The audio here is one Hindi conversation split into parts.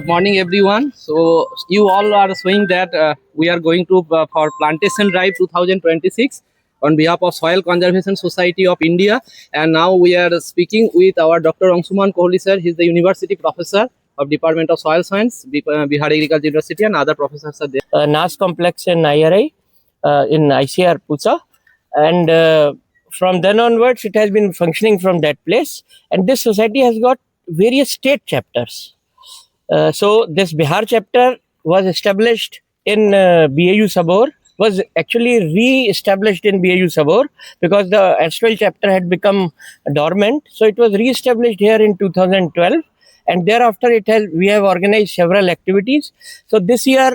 Good morning, everyone. So you all are showing that we are going to for Plantation Drive 2026 on behalf of Soil Conservation Society of India, and now we are speaking with our Dr. Anshuman Kohli sir. He is the university professor of Department of Soil Science, Bihar Agriculture University, and other professors are there. NAS complex in IRI, in ICR Pusa, and from then onwards it has been functioning from that place, and this society has got various state chapters. So this Bihar chapter was established in BAU Sabor, was actually re-established in BAU Sabor because the erstwhile chapter had become dormant. So it was re-established here in 2012, and thereafter we have organized several activities. So this year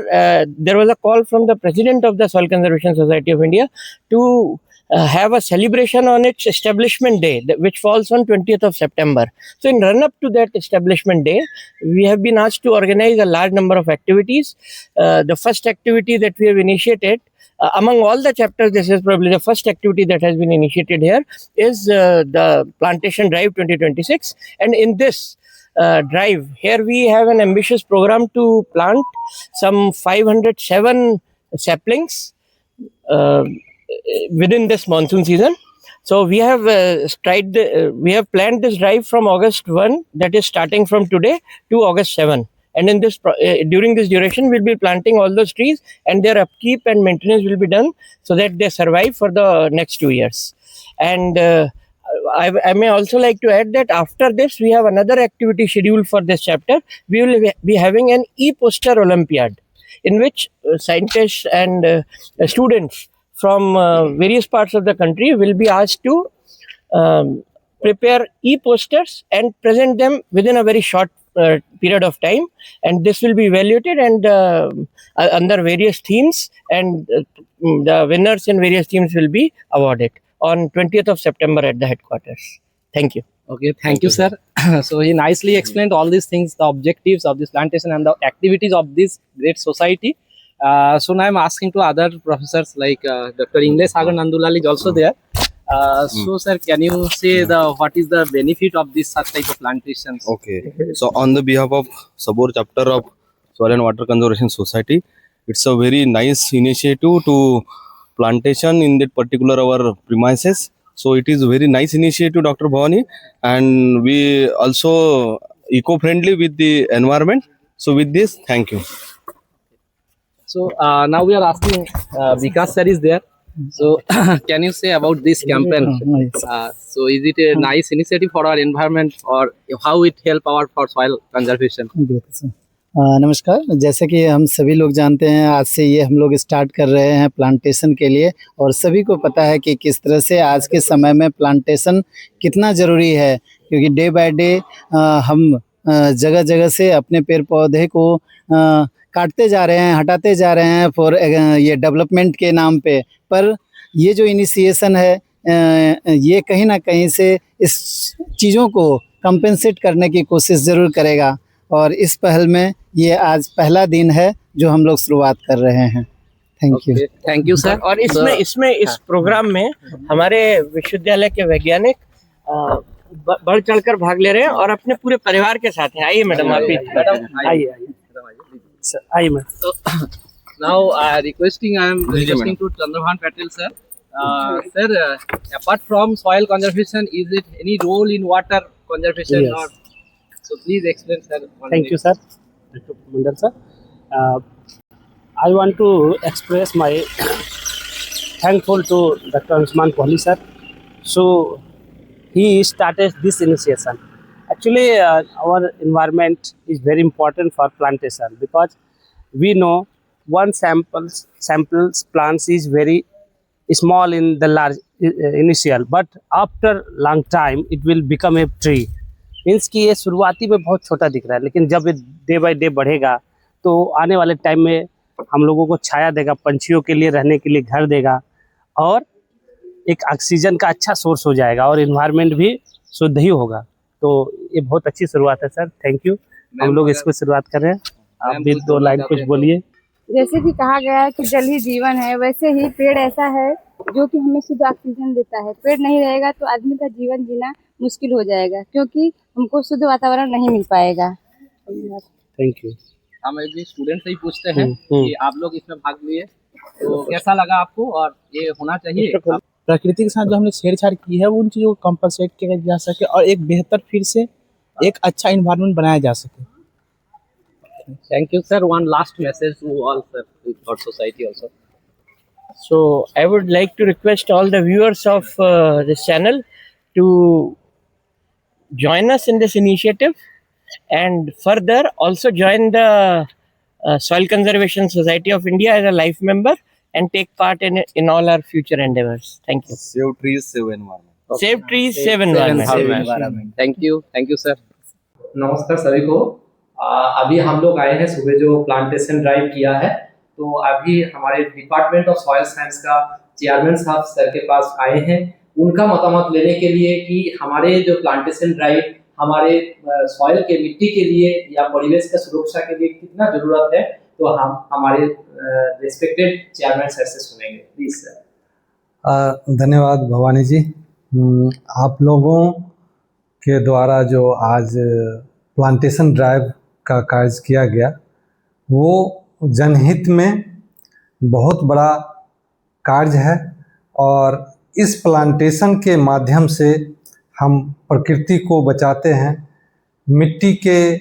there was a call from the president of the Soil Conservation Society of India to have a celebration on its establishment day, which falls on 20th of September. So in run up to that establishment day, we have been asked to organize a large number of activities. The first activity that we have initiated, among all the chapters, this is probably the first activity that has been initiated here, is the Plantation Drive 2026. And in this drive, here we have an ambitious program to plant some 507 saplings within this monsoon season. So we have we have planned this drive from August 1, that is starting from today, to August 7. And in this during this duration, we'll be planting all those trees, and their upkeep and maintenance will be done so that they survive for the next 2 years. And I may also like to add that after this, we have another activity scheduled for this chapter. We will be having an e-poster Olympiad, in which scientists and students from various parts of the country will be asked to prepare e-posters and present them within a very short period of time, and this will be evaluated and under various themes, and the winners in various themes will be awarded on 20th of September at the headquarters. Thank you. Okay, thank you, sir. So he nicely explained all these things, the objectives of this plantation and the activities of this great society. So now I'm asking to other professors like Dr. Ingles Sagar Nandulal is also there. So sir, can you say what is the benefit of this such type of plantations? Okay, so on the behalf of Sabor chapter of Soil and Water Conservation Society, it's a very nice initiative to plantation in that particular our premises. So it is a very nice initiative, Dr. Bhavani, and we also eco-friendly with the environment. So with this, thank you. So now we are asking Vikas sir is there. So can you say about this campaign? So is it a nice initiative for our environment, or how it help our for soil conservation? नमस्कार। जैसे कि हम सभी लोग जानते हैं, आज से ये हम लोग स्टार्ट कर रहे हैं प्लांटेशन के लिए, और सभी को पता है कि किस तरह से आज के समय में प्लांटेशन कितना ज़रूरी है, क्योंकि डे बाय डे हम जगह जगह से अपने पेड़ पौधे को काटते जा रहे हैं, हटाते जा रहे हैं फॉर ये डेवलपमेंट के नाम पे। पर ये जो इनिशिएशन है, ये कहीं ना कहीं से इस चीज़ों को कंपेंसेट करने की कोशिश ज़रूर करेगा, और इस पहल में ये आज पहला दिन है जो हम लोग शुरुआत कर रहे हैं। Thank you sir. और इस प्रोग्राम में हमारे विश्वविद्यालय के वैज्ञानिक बढ़ चढ़कर भाग ले रहे हैं और अपने पूरे परिवार के साथ हैं। आइए मैडम, आप भी आइए ma'am. Now requesting to Chandrabhan Patel sir. Sir, apart from soil conservation, is it any role in water conservation? Yes. Or so please explain, sir. Thank you, sir. Dr. Mandal sir. I want to express my thankful to Dr. Anshuman Kohli sir. So he started this initiation. Actually, our environment is very important for plantation, because we know one samples plants is very small in the large initial, but after long time it will become a tree. Means कि ये शुरुआती में बहुत छोटा दिख रहा है, लेकिन जब ये डे बाय डे बढ़ेगा तो आने वाले टाइम में हम लोगों को छाया देगा, पंछियों के लिए रहने के लिए घर देगा, और एक ऑक्सीजन का अच्छा सोर्स हो जाएगा, और इन्वायरमेंट भी शुद्ध ही होगा। तो ये बहुत अच्छी शुरुआत है सर, थैंक यू। हम लोग इसको शुरुआत कर रहे हैं, आप भी 2 लाइन कुछ बोलिए। जैसे कि कहा गया है कि जल ही जीवन है, वैसे ही पेड़ ऐसा है जो कि हमें शुद्ध ऑक्सीजन देता है। पेड़ नहीं रहेगा तो आदमी का जीवन जीना मुश्किल हो जाएगा, क्योंकि हमको शुद्ध वातावरण नहीं मिल पाएगा। Thank you. हम एक स्टूडेंट से ही पूछते हैं कि आप लोग इसमें भाग लिए तो कैसा लगा आपको और ये होना चाहिए? प्रकृति के साथ जो हमने छेड़छाड़ की है उन चीज़ों को कंपनसेट किया जा सके और एक बेहतर फिर से एक अच्छा इन्वायरमेंट बनाया जा सके। Thank you, sir. One last message to all, sir, for society also. So I would like to request all the viewers of this channel to join us in this initiative and further also join the Soil Conservation Society of India as a life member and take part in all our future endeavors. Thank you. Save trees, save environment. Save trees, save environment. Thank you, sir. नमस्कार सभी को। अभी हम लोग आए हैं सुबह जो प्लांटेशन ड्राइव किया है, तो अभी हमारे डिपार्टमेंट ऑफ सॉइल साइंस का चेयरमैन साहब सर के पास आए हैं उनका मतामत लेने के लिए कि हमारे जो प्लांटेशन ड्राइव हमारे सॉइल के मिट्टी के लिए या परिवेश का सुरक्षा के लिए कितना जरूरत है, तो हम हमारे रिस्पेक्टेड चेयरमैन सर से सुनेंगे। Please sir. धन्यवाद भवानी जी। आप लोगों के द्वारा जो आज प्लांटेशन ड्राइव का कार्य किया गया वो जनहित में बहुत बड़ा कार्य है और इस प्लांटेशन के माध्यम से हम प्रकृति को बचाते हैं, मिट्टी के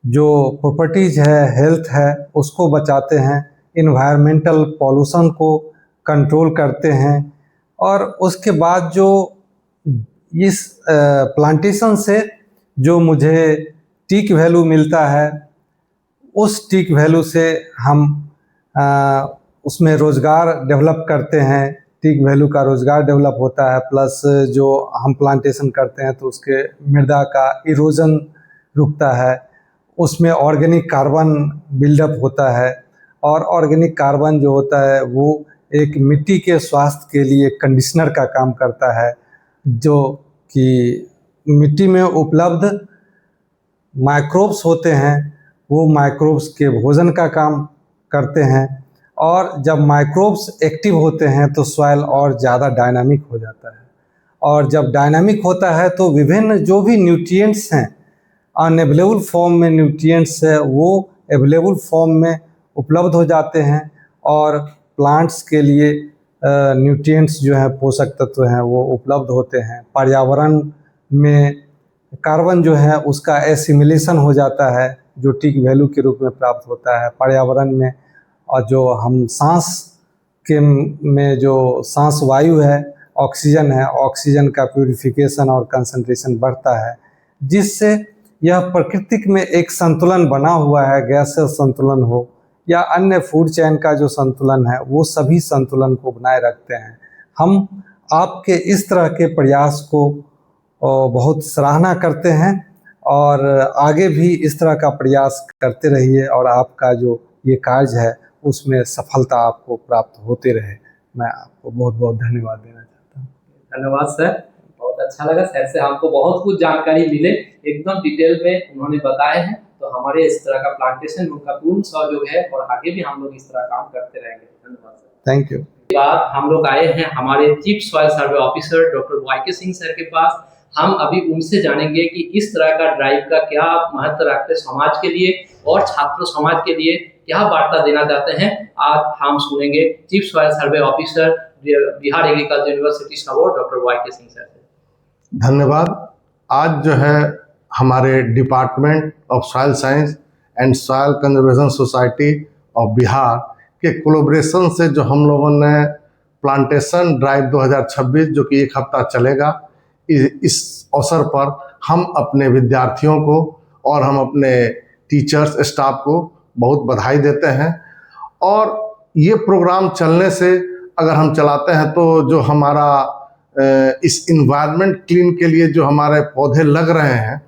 जो प्रॉपर्टीज़ है, हेल्थ है, उसको बचाते हैं, इन्वायरमेंटल पॉल्यूशन को कंट्रोल करते हैं और उसके बाद जो इस प्लांटेशन से जो मुझे टीक वैल्यू मिलता है उस टीक वैल्यू से हम उसमें रोज़गार डेवलप करते हैं, टीक वैल्यू का रोज़गार डेवलप होता है, प्लस जो हम प्लांटेशन करते हैं तो उसके मृदा का इरोजन रुकता है, उसमें ऑर्गेनिक कार्बन बिल्डअप होता है और ऑर्गेनिक कार्बन जो होता है वो एक मिट्टी के स्वास्थ्य के लिए कंडीशनर का काम करता है, जो कि मिट्टी में उपलब्ध माइक्रोब्स होते हैं वो माइक्रोब्स के भोजन का काम करते हैं और जब माइक्रोब्स एक्टिव होते हैं तो सॉइल और ज़्यादा डायनामिक हो जाता है और जब डायनामिक होता है तो विभिन्न जो भी न्यूट्रिएंट्स हैं अनअवेलेबल फॉर्म में न्यूट्रिएंट्स है वो अवेलेबल फॉर्म में उपलब्ध हो जाते हैं और प्लांट्स के लिए न्यूट्रिएंट्स जो है पोषक तत्व हैं वो उपलब्ध होते हैं। पर्यावरण में कार्बन जो है उसका एसिमिलेशन हो जाता है जो टीक वैल्यू के रूप में प्राप्त होता है पर्यावरण में, और जो हम सांस के में जो सांस वायु है ऑक्सीजन है, ऑक्सीजन का प्यूरिफिकेशन और कंसंट्रेशन बढ़ता है जिससे यह प्राकृतिक में एक संतुलन बना हुआ है, गैसीय संतुलन हो या अन्य फूड चेन का जो संतुलन है वो सभी संतुलन को बनाए रखते हैं। हम आपके इस तरह के प्रयास को बहुत सराहना करते हैं और आगे भी इस तरह का प्रयास करते रहिए और आपका जो ये कार्य है उसमें सफलता आपको प्राप्त होते रहे। मैं आपको बहुत बहुत धन्यवाद देना चाहता हूँ। धन्यवाद सर, बहुत अच्छा लगा सर से हमको बहुत कुछ जानकारी मिले, एकदम डिटेल में उन्होंने बताए हैं, तो हमारे इस तरह का प्लांटेशन उनका पूर्ण सहयोग है और आगे भी हम लोग इस तरह काम करते रहेंगे। धन्यवाद सर। Thank you. बाद हम लोग आए हैं हमारे chief soil survey officer doctor Y Singh sir के पास। हम अभी उनसे जानेंगे कि इस तरह का ड्राइव का क्या महत्व रखते समाज के लिए और छात्र समाज के लिए क्या वार्ता देना चाहते हैं। आज हम सुनेंगे chief soil survey officer Bihar agriculture university Sabour doctor Y Singh sir से। धन्यवाद। आज जो है हमारे department of soil science and soil conservation society of Bihar के कोलैबोरेशन से जो हम लोगों ने प्लांटेशन ड्राइव 2026 जो कि एक हफ्ता चलेगा, इस अवसर पर हम अपने विद्यार्थियों को और हम अपने टीचर्स स्टाफ को बहुत बधाई देते हैं। और ये प्रोग्राम चलने से अगर हम चलाते हैं तो जो हमारा इस इन्वायरमेंट क्लीन के लिए जो हमारे पौधे लग रहे हैं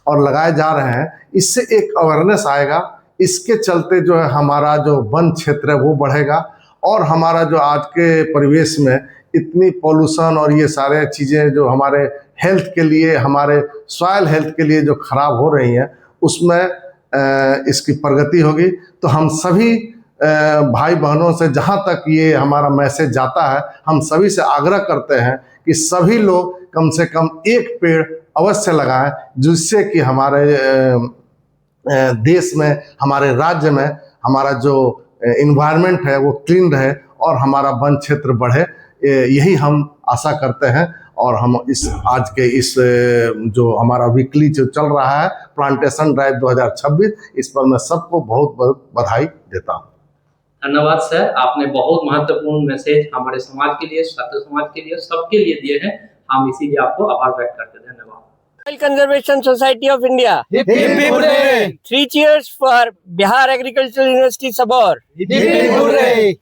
और लगाए जा रहे हैं, इससे एक अवेयरनेस आएगा। इसके चलते जो है हमारा जो वन क्षेत्र है वो बढ़ेगा और हमारा जो आज के परिवेश में इतनी पॉल्यूशन और ये सारे चीज़ें जो हमारे हेल्थ के लिए, हमारे सॉइल हेल्थ के लिए जो खराब हो रही हैं, उसमें इसकी प्रगति होगी। तो हम सभी भाई बहनों से जहाँ तक ये हमारा मैसेज जाता है, हम सभी से आग्रह करते हैं कि सभी लोग कम से कम एक पेड़ अवश्य लगाएं, जिससे कि हमारे देश में, हमारे राज्य में हमारा जो इन्वायरमेंट है वो क्लीन रहे और हमारा वन क्षेत्र बढ़े, यही हम आशा करते हैं। और हम इस आज के इस जो हमारा वीकली जो चल रहा है प्लांटेशन ड्राइव 2026, इस पर मैं सबको बहुत बहुत बधाई देता हूँ। धन्यवाद सर, आपने बहुत महत्वपूर्ण मैसेज हमारे समाज के लिए, छात्र समाज के लिए, सबके लिए दिए हैं। हम इसीलिए आपको आभार व्यक्त करते हैं। धन्यवाद। Soil Conservation Society of India. Hip hip hooray! 3 cheers for Bihar Agricultural University Sabor. Hip hip hooray!